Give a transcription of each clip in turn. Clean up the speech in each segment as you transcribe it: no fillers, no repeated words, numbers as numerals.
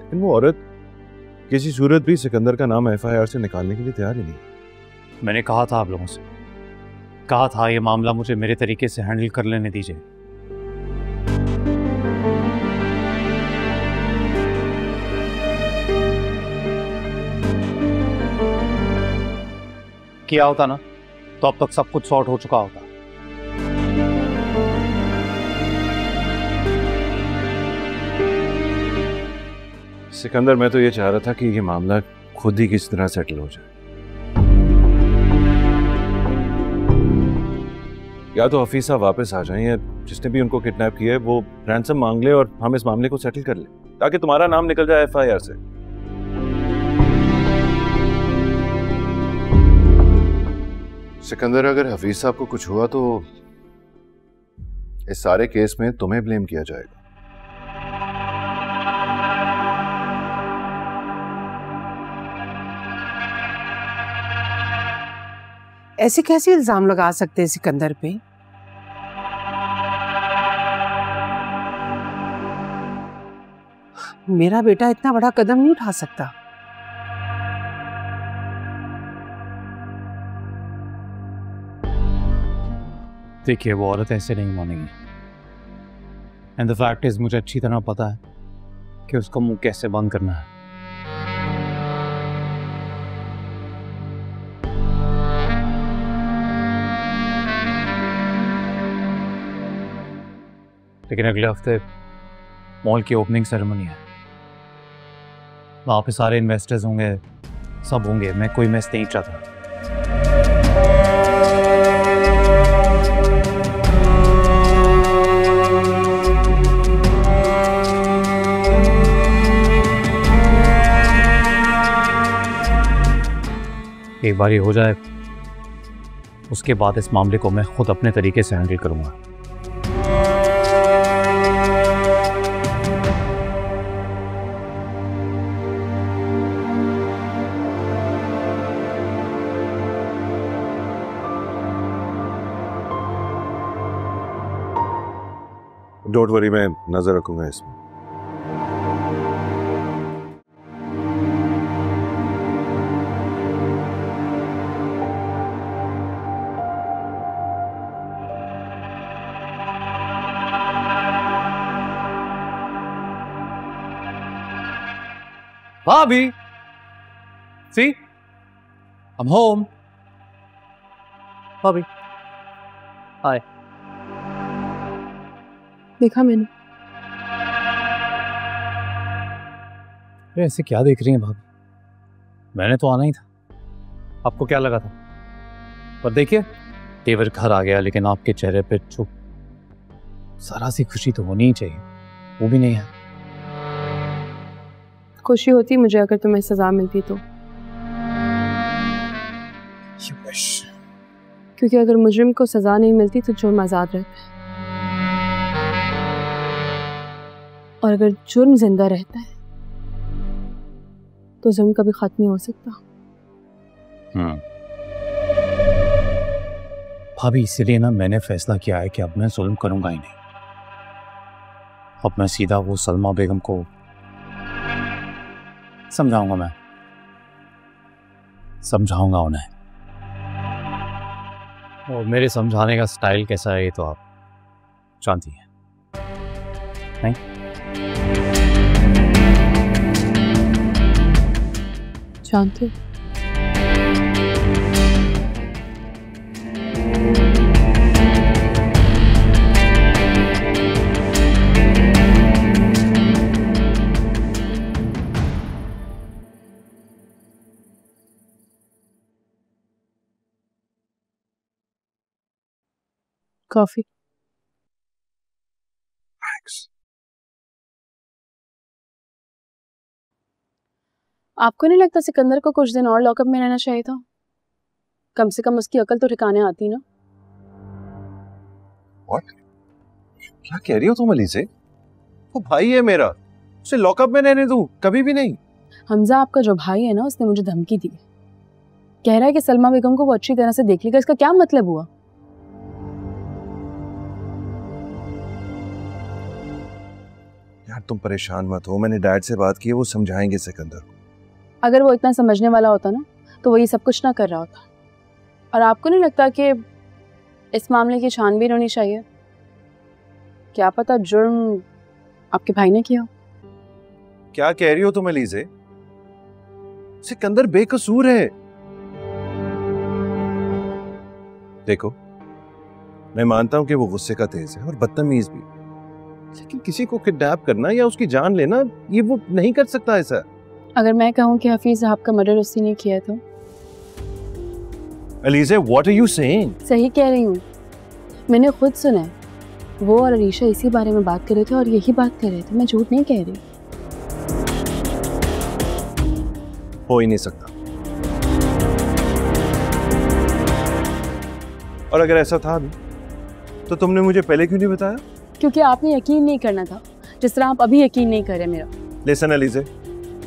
लेकिन वो औरत किसी सूरत भी सिकंदर का नाम एफआईआर से निकालने के लिए तैयार ही नहीं। मैंने कहा था आप लोगों से, कहा था ये मामला मुझे मेरे तरीके से हैंडल कर लेने दीजिए। किया होता ना तो अब तक सब कुछ सॉर्ट हो चुका होता। सिकंदर, मैं तो ये चाह रहा था कि ये मामला खुद ही किस तरह सेटल हो जाए। या तो हफीज साहब वापस आ जाएं या जिसने भी उनको किडनैप किया है वो रैंसम मांग ले और हम इस मामले को सेटल कर ले, ताकि तुम्हारा नाम निकल जाए एफआईआर से। सिकंदर, अगर हफीज साहब को कुछ हुआ तो इस सारे केस में तुम्हें ब्लेम किया जाएगा। ऐसे कैसे इल्जाम लगा सकते हैं सिकंदर पे? मेरा बेटा इतना बड़ा कदम नहीं उठा सकता। देखिए, वो औरत ऐसे नहीं मानेगी। एंड द फैक्ट इज, मुझे अच्छी तरह पता है कि उसका मुंह कैसे बंद करना है। लेकिन अगले हफ्ते मॉल की ओपनिंग सेरेमनी है, वहां पे सारे इन्वेस्टर्स होंगे, सब होंगे। मैं कोई मैस नहीं चाहता। एक बार ये हो जाए उसके बाद इस मामले को मैं खुद अपने तरीके से हैंडल करूंगा। डोंट वरी, मैं नजर रखूंगा इसमें। भाभी, see, I'm home. भाभी, हाय। देखा मैंने। ऐसे क्या देख रही हैं भाभी? मैंने तो आना ही था, आपको क्या लगा था? पर देखिए, तेवर घर आ गया, लेकिन आपके चेहरे पे जो जरा सी खुशी तो होनी ही चाहिए, वो भी नहीं है। खुशी होती मुझे अगर तुम्हें सजा मिलती तो, क्योंकि अगर मुजरिम को सजा नहीं मिलती तो जुर्म आजाद रहता है, और अगर जुर्म जिंदा रहता है तो जुर्म कभी खत्म नहीं हो सकता। भाभी, इसीलिए ना मैंने फैसला किया है कि अब मैं जुल्म करूंगा ही नहीं। अब मैं सीधा वो सलमा बेगम को समझाऊंगा, मैं समझाऊंगा उन्हें। और मेरे समझाने का स्टाइल कैसा है ये तो आप जानती हैं, नहीं? जानती हूँ। कॉफी। आपको नहीं लगता सिकंदर को कुछ दिन और लॉकअप में रहना चाहिए था? कम से कम उसकी अकल तो ठिकाने आती ना। What? क्या कह रही हो तुम अली से? वो भाई है मेरा, उसे लॉकअप में रहने दूं? कभी भी नहीं। हमजा, आपका जो भाई है ना, उसने मुझे धमकी दी, कह रहा है कि सलमा बेगम को वो अच्छी तरह से देख लेगा। इसका क्या मतलब हुआ? यार तुम परेशान मत हो, मैंने डैड से बात की है, वो समझाएंगे सिकंदर को। अगर वो इतना समझने वाला होता ना तो वो ये सब कुछ ना कर रहा होता। और आपको नहीं लगता कि इस मामले की छानबीन होनी चाहिए? क्या पता जुर्म आपके भाई ने किया हो। क्या कह रही हो तुम अलीजे? सिकंदर बेकसूर है। देखो, मैं मानता हूं कि वो गुस्से का तेज है और बदतमीज भी, लेकिन किसी को किडनैप करना या उसकी जान लेना, ये वो नहीं कर सकता ऐसा। अगर मैं कहूँ कि हफीज साहब का मर्डर उसी ने किया तो? Alizeh, what are you saying? सही कह रही हूँ, मैंने खुद सुना है। वो और अरीशा इसी बारे में बात कर रहे थे और यही बात कर रहे थे, मैं झूठ नहीं कह रही। हो ही नहीं सकता। और अगर ऐसा था भी तो तुमने मुझे पहले क्यों नहीं बताया? क्योंकि आपने यकीन नहीं करना था, जिस तरह आप अभी यकीन नहीं कर रहे मेरा। लिसन अलीजे,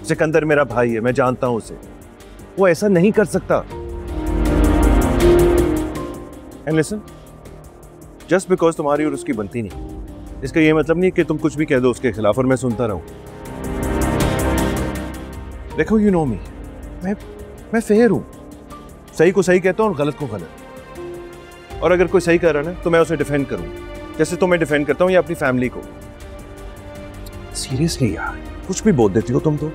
सिकंदर मेरा भाई है, मैं जानता हूं उसे, वो ऐसा नहीं कर सकता। एंड लिसन, जस्ट बिकॉज तुम्हारी और उसकी बनती नहीं, इसका ये मतलब नहीं कि तुम कुछ भी कह दो उसके खिलाफ और मैं सुनता रहूं। देखो, यू नो मी, मैं फेयर हूं, सही को सही कहता हूं और गलत को गलत। और अगर कोई सही कर रहा है ना तो मैं उसे डिफेंड करूं, जैसे तो मैं डिफेंड करता हूं या अपनी फैमिली को। सीरियसली यार, कुछ भी बोल देती हो तुम तो।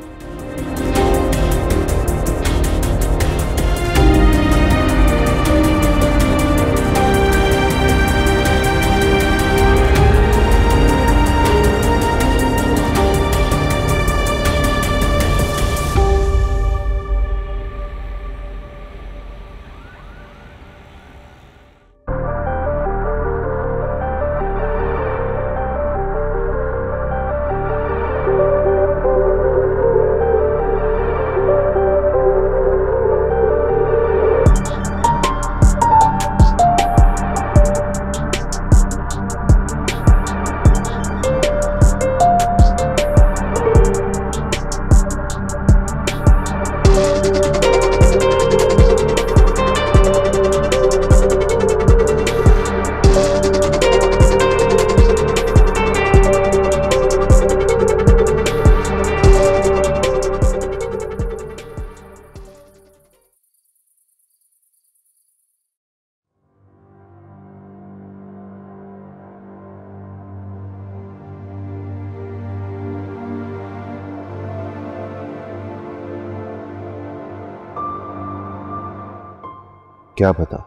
क्या पता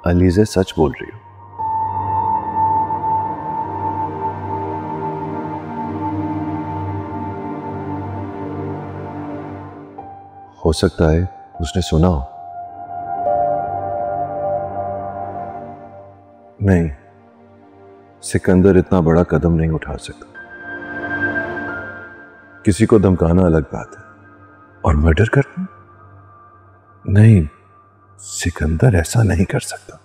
अलीजे सच बोल रही हो सकता है उसने सुना हो। नहीं, सिकंदर इतना बड़ा कदम नहीं उठा सकता। किसी को धमकाना अलग बात है, और मर्डर करना नहीं, सिकंदर ऐसा नहीं कर सकता।